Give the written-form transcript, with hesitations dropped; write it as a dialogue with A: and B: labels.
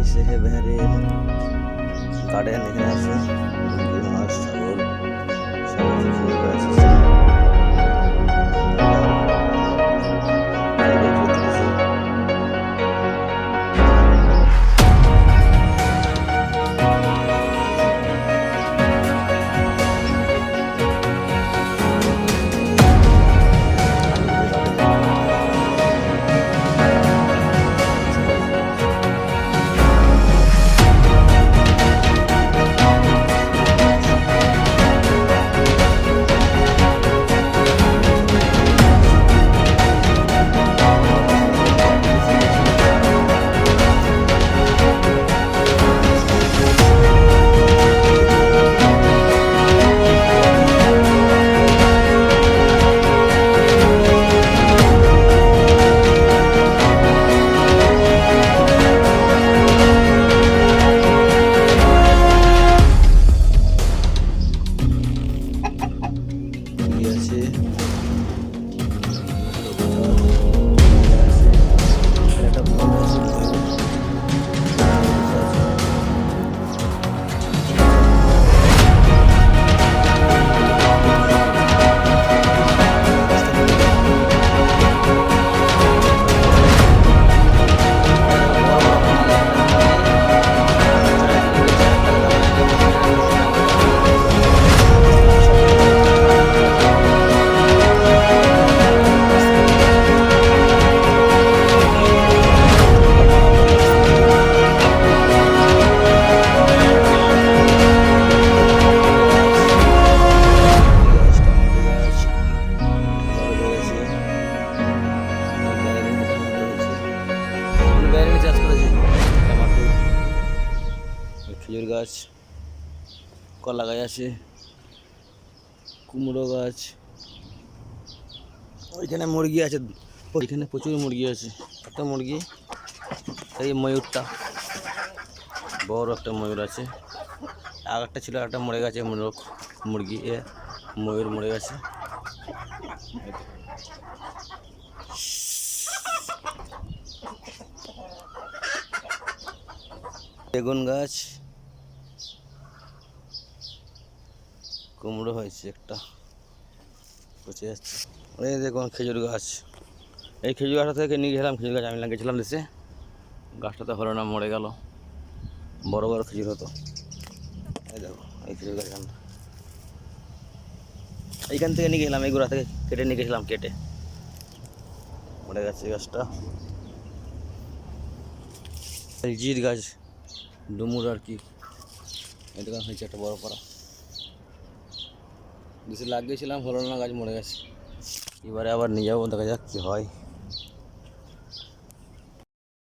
A: সেহেবেহারের garden এখানে আছে মুরগি হাঁস ছাগল সব আছে খেজুর গাছ কলা গাছ আছে কুমড়ো গাছ ওইখানে মুরগি আছে ওইখানে প্রচুর মুরগি আছে একটা মুরগি এই ময়ূরটা বড় একটা ময়ূর আছে আর একটা ছিল একটা মরে গেছে মুরগি ময়ূর মরে গেছে বেগুন গাছ কুমড়ো হয়েছে একটা পচে যাচ্ছে এই দেখুন খেজুর গাছ এই খেজুর গাছটা থেকে নিয়ে গেলাম খেজুর গাছ আমি লাগিয়েছিলাম দেশে গাছটাতে হলো না মরে গেল বড় বড় খেজুর হতো এই দেখো এই খেজুর গাছ এইখান থেকে নিয়ে গেলাম এই গোড়া থেকে কেটে নিয়ে গেছিলাম কেটে মরে গেছে গাছটা জির গাছ ডুমুর আর কি এই দোকান হয়েছে একটা বড় পাড়া বেশি লাগিয়েছিলাম হলো না গাছ মরে গেছে এবারে আবার নিয়ে যাবো দেখা যাক কি হয়।